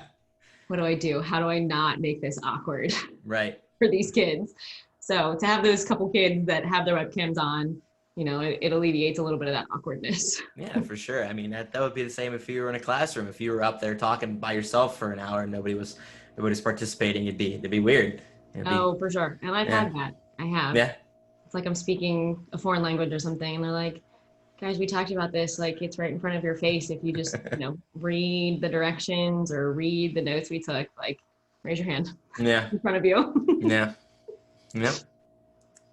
what do I do? How do I not make this awkward Right. for these kids? So to have those couple kids that have their webcams on, it alleviates a little bit of that awkwardness. Yeah, for sure. I mean, that would be the same if you were in a classroom. If you were up there talking by yourself for an hour and nobody's participating, it'd be weird. It'd be Oh, for sure. And I've yeah, had that. I have. yeah, It's like I'm speaking a foreign language or something, and they're like, guys, we talked about this. Like, it's right in front of your face. If you just, read the directions or read the notes we took, like, raise your hand yeah, in front of you. yeah, yeah.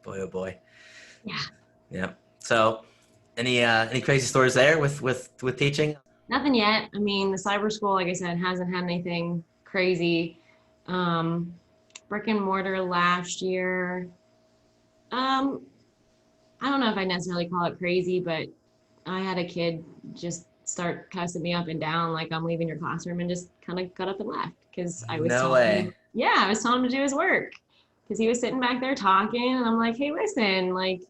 Boy, oh boy. Yeah. Yeah. So, any crazy stories there with teaching? Nothing yet. I mean, the cyber school, like I said, hasn't had anything crazy. Um, Brick and mortar last year. Um, I don't know if I necessarily call it crazy, but I had a kid just start cussing me up and down like I'm leaving your classroom and just kind of got up and left because I was No telling way. him, yeah, I was telling him to do his work because he was sitting back there talking and I'm like, hey, listen, like,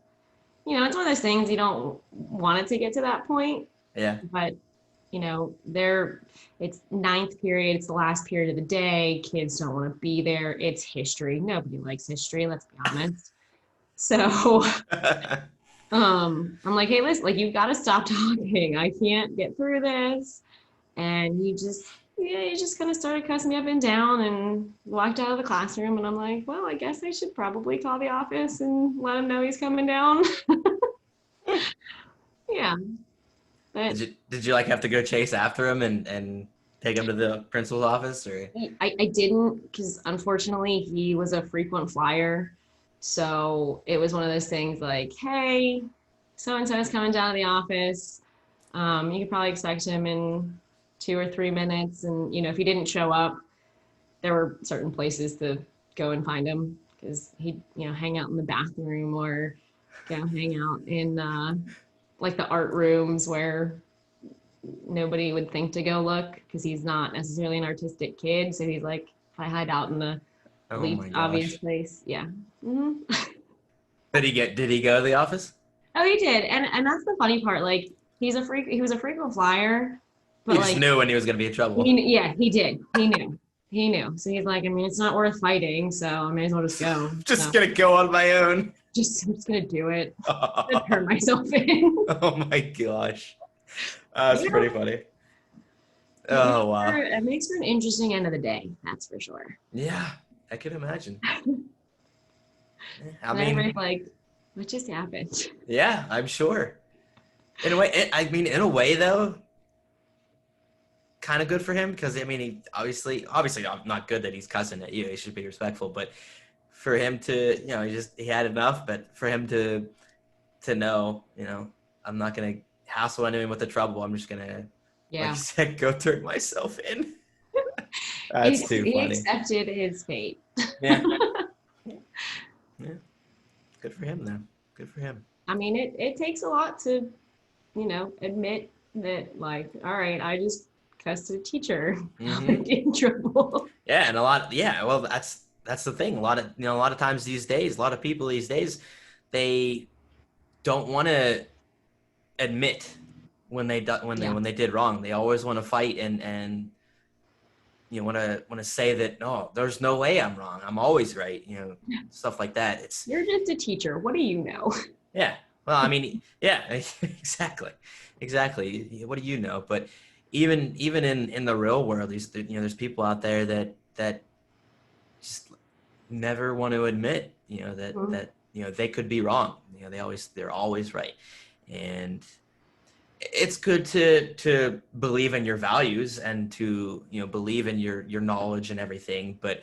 it's one of those things you don't want it to get to that point, Yeah. but it's ninth period, it's the last period of the day, kids don't want to be there, it's history, nobody likes history, let's be honest. So I'm like, hey, listen, like you've got to stop talking. I can't get through this. And he just kind of started cussing me up and down and walked out of the classroom. And I'm like, well, I guess I should probably call the office and let him know he's coming down. Yeah, but did you like have to go chase after him and take him to the principal's office or? I didn't because unfortunately he was a frequent flyer. So it was one of those things like, hey, so and so is coming down to the office. You could probably expect him in 2 or 3 minutes. And, if he didn't show up, there were certain places to go and find him because he'd, hang out in the bathroom or hang out in like the art rooms where nobody would think to go look because he's not necessarily an artistic kid. So he's like, if I hide out in the Oh least my obvious gosh. place, yeah. Hmm. Did he go to the office? Oh, he did, and that's the funny part. Like he was a frequent flyer, He but just like knew when he was gonna be in trouble. yeah, he did. He knew. So he's like, I mean, it's not worth fighting, so I may as well just go. Just So gonna go on my own. I'm just gonna do it. I'm gonna turn Oh myself in. my gosh. That's Yeah, pretty funny. Oh wow. it makes for an interesting end of the day. That's for sure. Yeah, I can imagine. I And mean, everybody's like, what just happened? yeah, I'm sure. In a way, I mean, in a way though, kind of good for him because I mean, he obviously not good that he's cussing at you. He should be respectful, but for him to, he had enough. But for him to know, I'm not gonna hassle anyone with the trouble. I'm just gonna, like you Yeah. said, go turn myself in. He, That's too he funny. accepted his fate. Yeah, yeah. Good for him, though. Good for him. I mean, it takes a lot to, admit that, like, all right, I just cussed a teacher. Hmm. I'm in trouble. Yeah, and a lot. Yeah, well, that's the thing. A lot of times these days, a lot of people these days, they don't want to admit Yeah. when they did wrong. They always want to fight and want to say that no, there's no way I'm wrong. I'm always right. Stuff like that. It's You're just a teacher. What do you know? yeah. Well, I mean, yeah, exactly, exactly. What do you know? But even in the real world, there's people out there that just never want to admit, Mhm. that they could be wrong. They're always right, and it's good to believe in your values and to believe in your knowledge and everything. But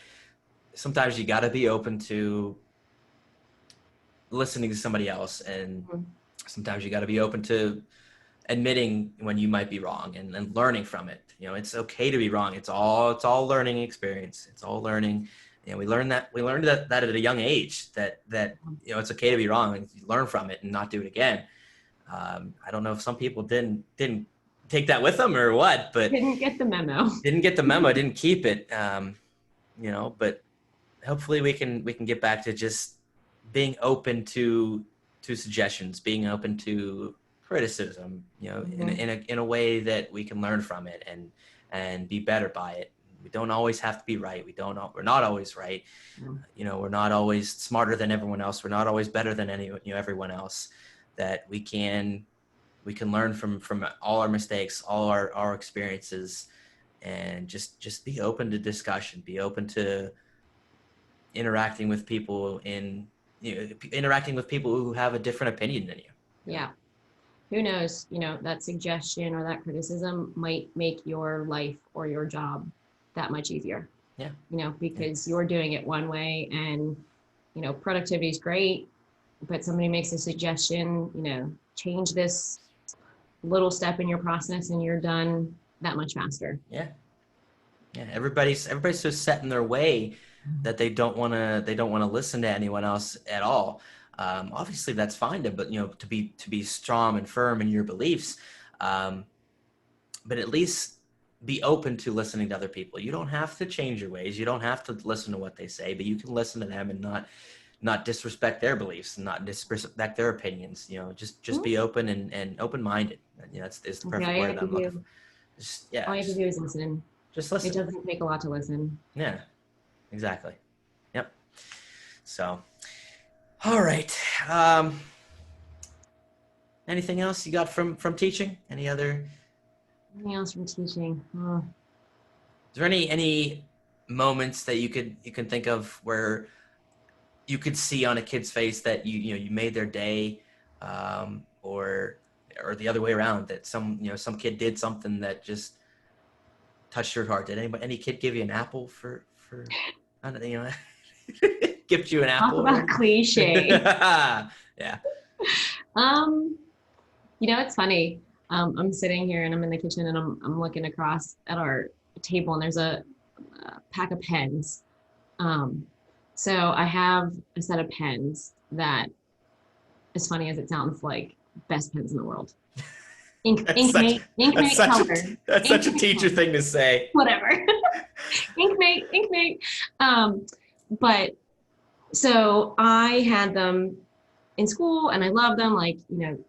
sometimes you got to be open to listening to somebody else, and sometimes you got to be open to admitting when you might be wrong and learning from it. It's okay to be wrong. It's all learning experience. It's all learning. We learned that at a young age that it's okay to be wrong and you learn from it and not do it again. I don't know if some people didn't take that with them or what, but Didn't get the memo. didn't get the memo, didn't keep it. But hopefully we can get back to just being open to suggestions, being open to criticism, Mhm. in a way that we can learn from it and be better by it. We don't always have to be right. We're not always right. We're not always smarter than everyone else. We're not always better than everyone else. That we can learn from all our mistakes, all our experiences, and just be open to discussion, be open to interacting with people interacting with people who have a different opinion than you. Yeah. Who knows, that suggestion or that criticism might make your life or your job that much easier, Yeah, yeah, because you're doing it one way and, productivity is great, but somebody makes a suggestion, change this little step in your process and you're done that much faster. yeah, yeah. Everybody's so set in their way that they don't want to listen to anyone else at all. Obviously, that's fine but to be strong and firm in your beliefs. Um, but at least be open to listening to other people. You don't have to change your ways. You don't have to listen to what they say, but you can listen to them and not disrespect their beliefs and not disrespect their opinions. Just Mhm. be open and open minded. That's is the Okay, perfect word that I'm looking for. all Yeah, you have to do is listen. just It listen. doesn't take a lot to listen. Yeah, exactly. Yep. So, all right. Um, Anything else you got from teaching? Any other? Anything else from teaching? Is there any moments that you can think of where you could see on a kid's face that you made their day, or the other way around, that some kid did something that just touched your heart? Did any kid give you an apple for I don't know, gift you an Talk apple or about anything? cliche. Yeah. Um, it's funny. I'm sitting here and I'm in the kitchen and I'm looking across at our table and there's a pack of pens. Um, so I have a set of pens that, as funny as it sounds, like best pens in the world. That's such Ink that's mate such a color, that's ink such a mate teacher color, thing to say. whatever. Ink mate. Um, but so I had them in school and I love them, like,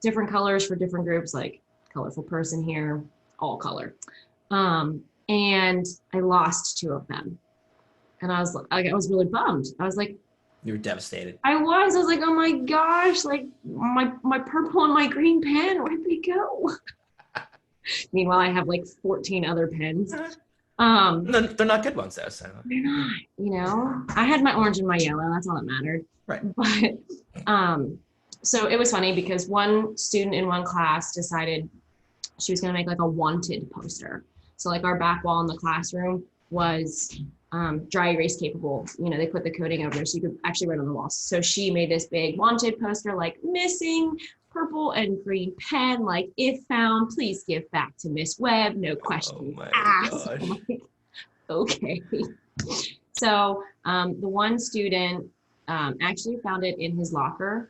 different colors for different groups, like colorful person here, all color. And I lost two of them. And I was really bummed. I was like, You were devastated. I was like, oh my gosh, like my purple and my green pen, where'd they go? Meanwhile, I have like 14 other pens. Um, They're not good ones though. So they're not, I had my orange and my yellow, that's all that mattered. right. But so it was funny because one student in one class decided she was going to make like a wanted poster. So like our back wall in the classroom was dry erase capable. You know, they put the coating over so you could actually write on the walls. So she made this big wanted poster, like missing purple and green pen, like if found, please give back to Miss Webb, no Oh questions my asked. gosh. I'm like, okay. So the one student actually found it in his locker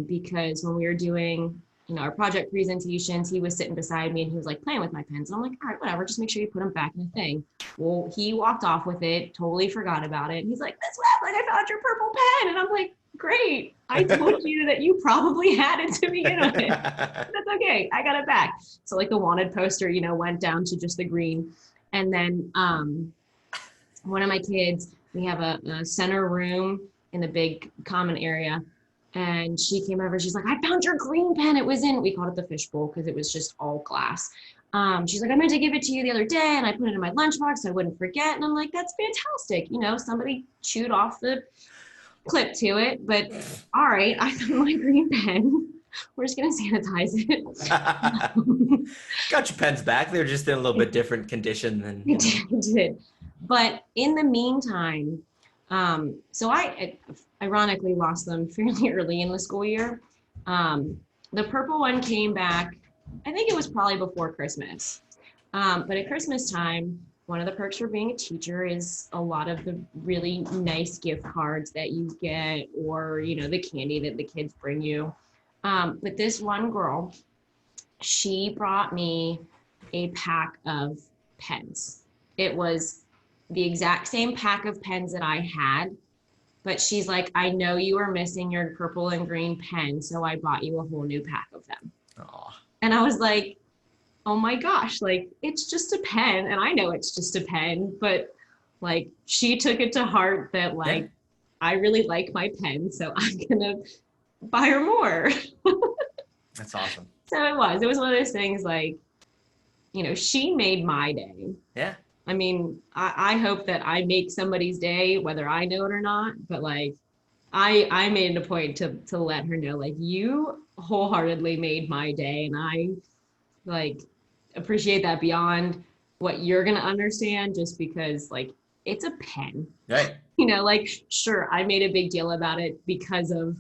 because when we were doing, you know, our project presentations, he was sitting beside me and he was like playing with my pens. And I'm like, all right, whatever, just make sure you put them back in the thing. Well, he walked off with it, totally forgot about it. And he's like, Miss Webb, like I found your purple pen. And I'm like, great. I told you that you probably had it to begin with. That's okay. I got it back. So like the wanted poster, you know, went down to just the green. And then one of my kids, we have a center room in the big common area. And she came over, she's like, I found your green pen. It was in, we called it the fishbowl because it was just all glass. She's like, I meant to give it to you the other day and I put it in my lunchbox so I wouldn't forget. And I'm like, that's fantastic. You know, somebody chewed off the clip to it, but all right, I found my green pen. We're just gonna sanitize it. Got your pens back. They're just in a little bit different condition than, you know. Did. But in the meantime, so I ironically lost them fairly early in the school year. The purple one came back, I think it was probably before Christmas. But at Christmas time, one of the perks for being a teacher is a lot of the really nice gift cards that you get, or, you know, the candy that the kids bring you. But this one girl, she brought me a pack of pens. It was the exact same pack of pens that I had, but she's like, I know you were missing your purple and green pen, so I bought you a whole new pack of them. Aw. And I was like, oh my gosh, like it's just a pen, and I know it's just a pen, but like she took it to heart that like Yeah. I really like my pen, so I'm gonna buy her more. That's awesome. So it was one of those things like, you know, she made my day. Yeah. I mean, I hope that I make somebody's day, whether I know it or not, but like I made it a point to let her know, like, you wholeheartedly made my day, and I like appreciate that beyond what you're gonna understand, just because like it's a pen. Right. You know, like sure, I made a big deal about it because of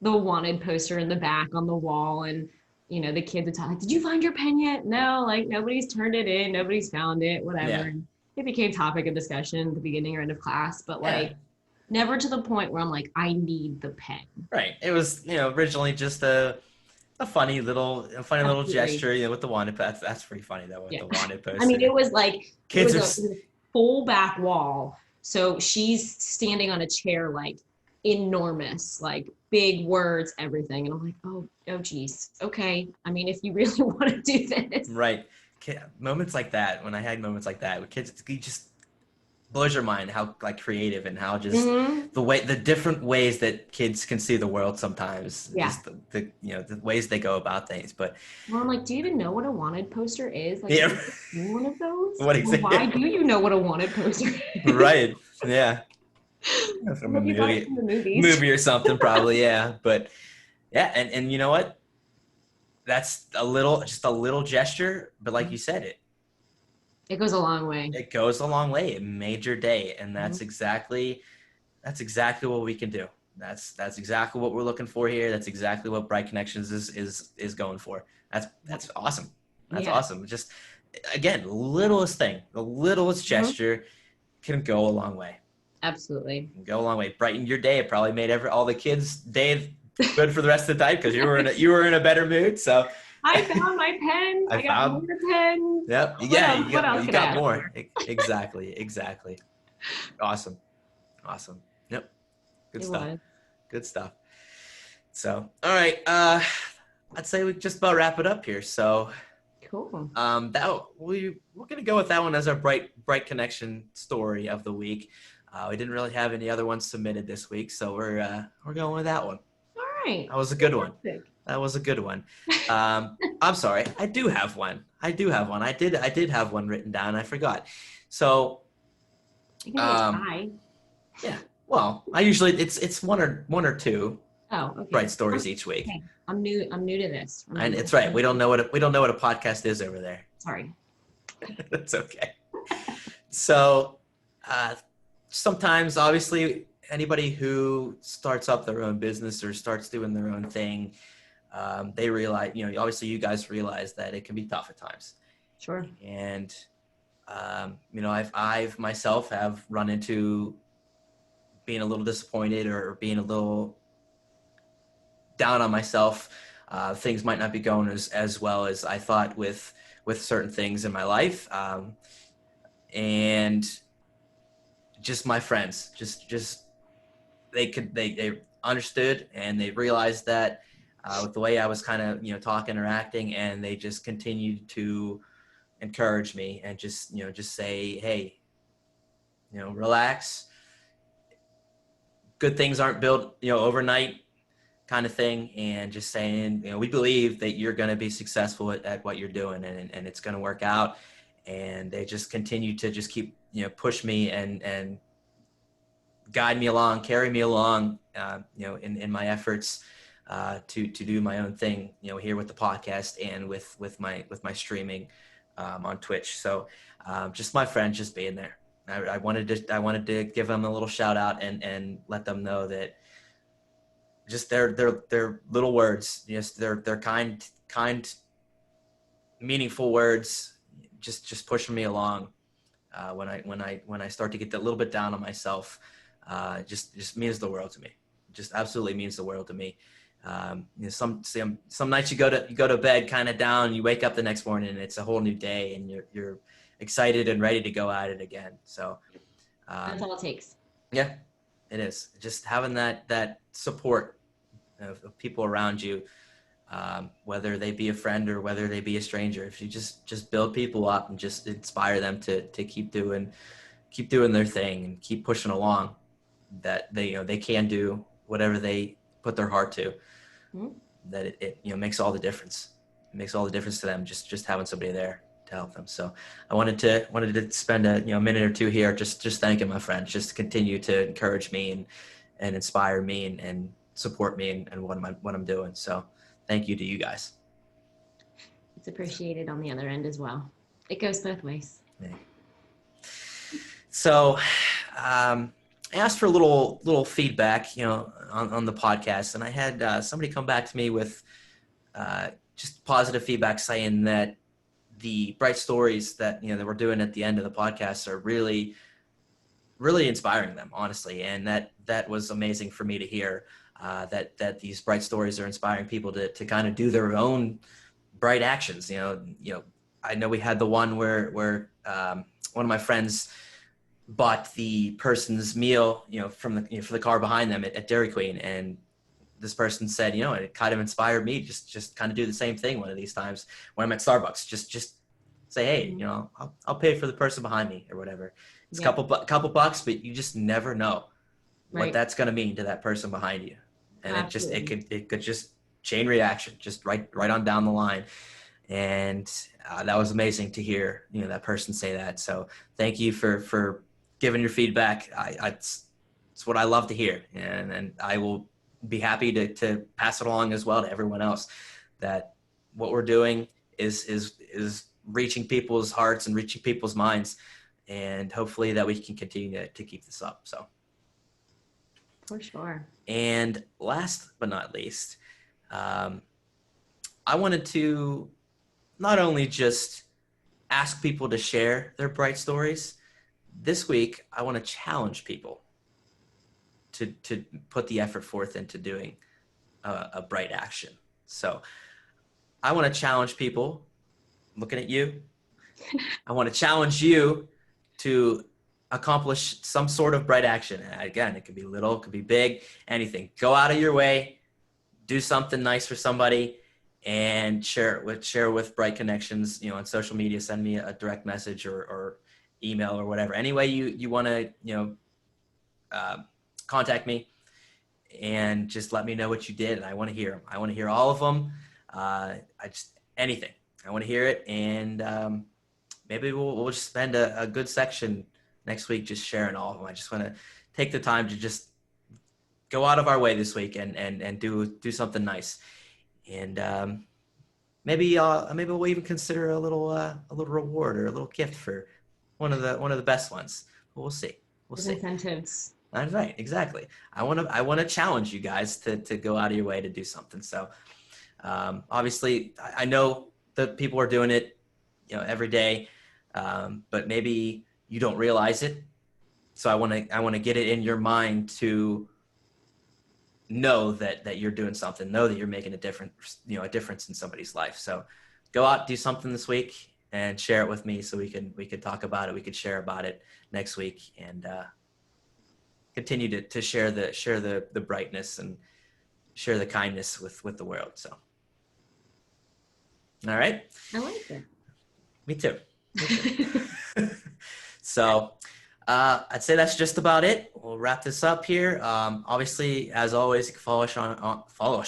the wanted poster in the back on the wall, and you know, the kids would talk like, did you find your pen yet? No, like nobody's turned it in, nobody's found it, whatever. Yeah. And it became topic of discussion at the beginning or end of class, but like Yeah. never to the point where I'm like, I need the pen. Right. It was, you know, originally just a funny little Absolutely. gesture, you know, with the wanted. That's pretty funny though, with Yeah. the wanted I mean, poster. it was like, it Kids was are. a full back wall. So she's standing on a chair, like enormous, like big words, everything. And I'm like, oh, geez. Okay. I mean, if you really want to do this. Right. Moments like that, when I had moments like that with kids, it just blows your mind how like creative and how just Mhm. the different ways that kids can see the world sometimes, Yeah. just the you know the ways they go about things. But Well, I'm like, do you even know what a wanted poster is? Like, have yeah, you ever seen one of those? what Well, why exactly? do you know what a wanted poster is? Right. Yeah. From a Maybe you got it from the movies. movie or something, probably. Yeah. But yeah, and you know what? That's just a little gesture, but like you said, It goes a long way. it goes a long way. It made your day, and Mhm. that's exactly what we can do. That's exactly what we're looking for here. That's exactly what Bright Connections is going for. That's awesome. That's Yeah. awesome. Just again, littlest thing, the littlest Mhm. gesture can go a long way. Absolutely. Can go a long way. Brighten your day. It probably made all the kids' day good for the rest of the time because you were in a better mood. So I found my pen. I I got found. more pens. Yep. What Yeah. else? What else You could I got ask more. for? Exactly. Exactly. Awesome. Awesome. Yep. Good It stuff. was. Good stuff. So, all right. I'd say we just about wrap it up here. So, Cool. we're gonna go with that one as our bright connection story of the week. We didn't really have any other ones submitted this week, so we're going with that one. All right. That was a good one. Fantastic. That was a good one. I'm sorry. I do have one. I did have one written down. I forgot. So, You can do a um, tie. yeah. Well, I usually it's one or two Oh, okay. bright stories each week. Okay. I'm new to this. And Remember. it's right. We don't know what a podcast is over there. Sorry. That's okay. So sometimes, obviously, anybody who starts up their own business or starts doing their own thing, they realize, obviously you guys realize that it can be tough at times. Sure. And, I've myself have run into being a little disappointed or being a little down on myself. Things might not be going as well as I thought with certain things in my life. And just my friends, just they understood and they realized that with the way I was kind of talking or acting, and they just continued to encourage me and just say, hey, relax. Good things aren't built overnight, kind of thing, and just saying, we believe that you're going to be successful at what you're doing, and it's going to work out. And they just continue to just keep push me and guide me along, carry me along, in my efforts to do my own thing, here with the podcast and with my streaming on Twitch. So just my friends, just being there. I wanted to give them a little shout out and let them know that just their little words, just their kind, meaningful words, just pushing me along when I start to get a little bit down on myself. Just means the world to me. Just absolutely means the world to me. Some nights you go to bed kind of down, you wake up the next morning and it's a whole new day, and you're excited and ready to go at it again. So That's all it takes. yeah, it is just having that support of people around you, whether they be a friend or whether they be a stranger. If you just build people up and just inspire them to keep doing their thing and keep pushing along, that they can do whatever they put their heart to. Mm-hmm. That it makes all the difference. It makes all the difference to them, just having somebody there to help them. So I wanted to spend a minute or two here just thanking my friends, just to continue to encourage me and inspire me and support me and what I'm doing. So thank you to you guys. It's appreciated on the other end as well. It goes both ways. Yeah. So I asked for a little feedback, on the podcast, and I had somebody come back to me with just positive feedback, saying that the bright stories that that we're doing at the end of the podcast are really, really inspiring them, honestly, and that was amazing for me to hear. That these bright stories are inspiring people to kind of do their own bright actions. I know we had the one where one of my friends bought the person's meal, from for the car behind them at Dairy Queen, and this person said, it kind of inspired me just kind of do the same thing one of these times when I'm at Starbucks. Just say, hey, I'll pay for the person behind me or whatever. It's a couple bucks, but you just never know what that's going to mean to that person behind you. And Absolutely. it could just chain reaction, just right on down the line. And that was amazing to hear, that person say that. So thank you for giving your feedback. It's what I love to hear. And I will be happy to pass it along as well to everyone else, that what we're doing is reaching people's hearts and reaching people's minds. And hopefully that we can continue to keep this up. So. For sure. And last but not least, I wanted to not only just ask people to share their bright stories. This week, I want to challenge people to put the effort forth into doing a bright action. So I want to challenge people, looking at you, I want to challenge you to accomplish some sort of bright action. Again, it could be little, it could be big, anything. Go out of your way, do something nice for somebody, and share with Bright Connections, on social media. Send me a direct message or email or whatever. Any way you want to, contact me, and just let me know what you did. And I want to hear them. I want to hear all of them. Anything. I want to hear it. And maybe we'll just spend a good section next week just sharing all of them. I just want to take the time to just go out of our way this week and do something nice. And maybe we'll even consider a little reward or a little gift for one of the best ones. But we'll see. We'll There's see. incentives. That's right. Exactly. I want to challenge you guys to go out of your way to do something. So obviously, I know that people are doing it, every day, but maybe you don't realize it. So I want to get it in your mind to know that you're doing something, know that you're making a difference in somebody's life. So go out, do something this week, and share it with me so we could talk about it. We could share about it next week, and continue to share the brightness and share the kindness with the world. So, all right. I like it. Me too. Me too. So, I'd say that's just about it. We'll wrap this up here. Obviously, as always, you can follow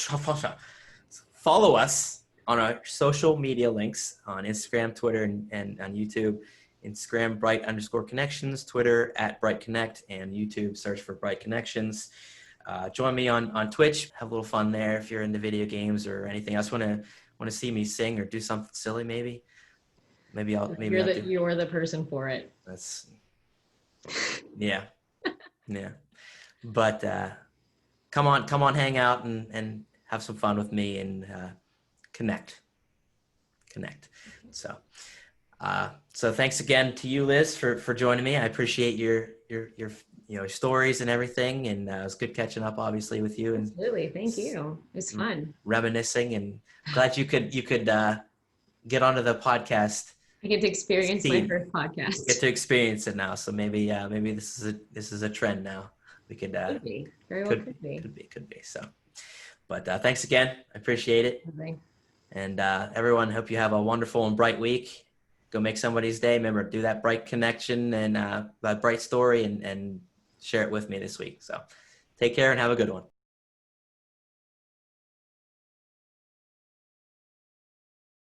us on our social media links on Instagram, Twitter, and on YouTube. Instagram, bright_connections, Twitter @brightconnect, and YouTube, search for Bright Connections. Join me on Twitch. Have a little fun there if you're into video games or anything else. Want to see me sing or do something silly? Maybe I'll do. You're the person for it. That's yeah. But come on, hang out and have some fun with me and connect. So. So thanks again to you, Liz, for joining me. I appreciate your stories and everything, and it was good catching up, obviously, with you. And Absolutely, thank you. It's fun. Reminiscing, and glad you could get onto the podcast. I get to experience my first podcast. Get to experience it now, so maybe this is a trend now. We could could be very well could be. So, but thanks again. I appreciate it. Okay. And everyone, hope you have a wonderful and bright week. Go make somebody's day. Remember, do that bright connection and that bright story and share it with me this week. So take care and have a good one.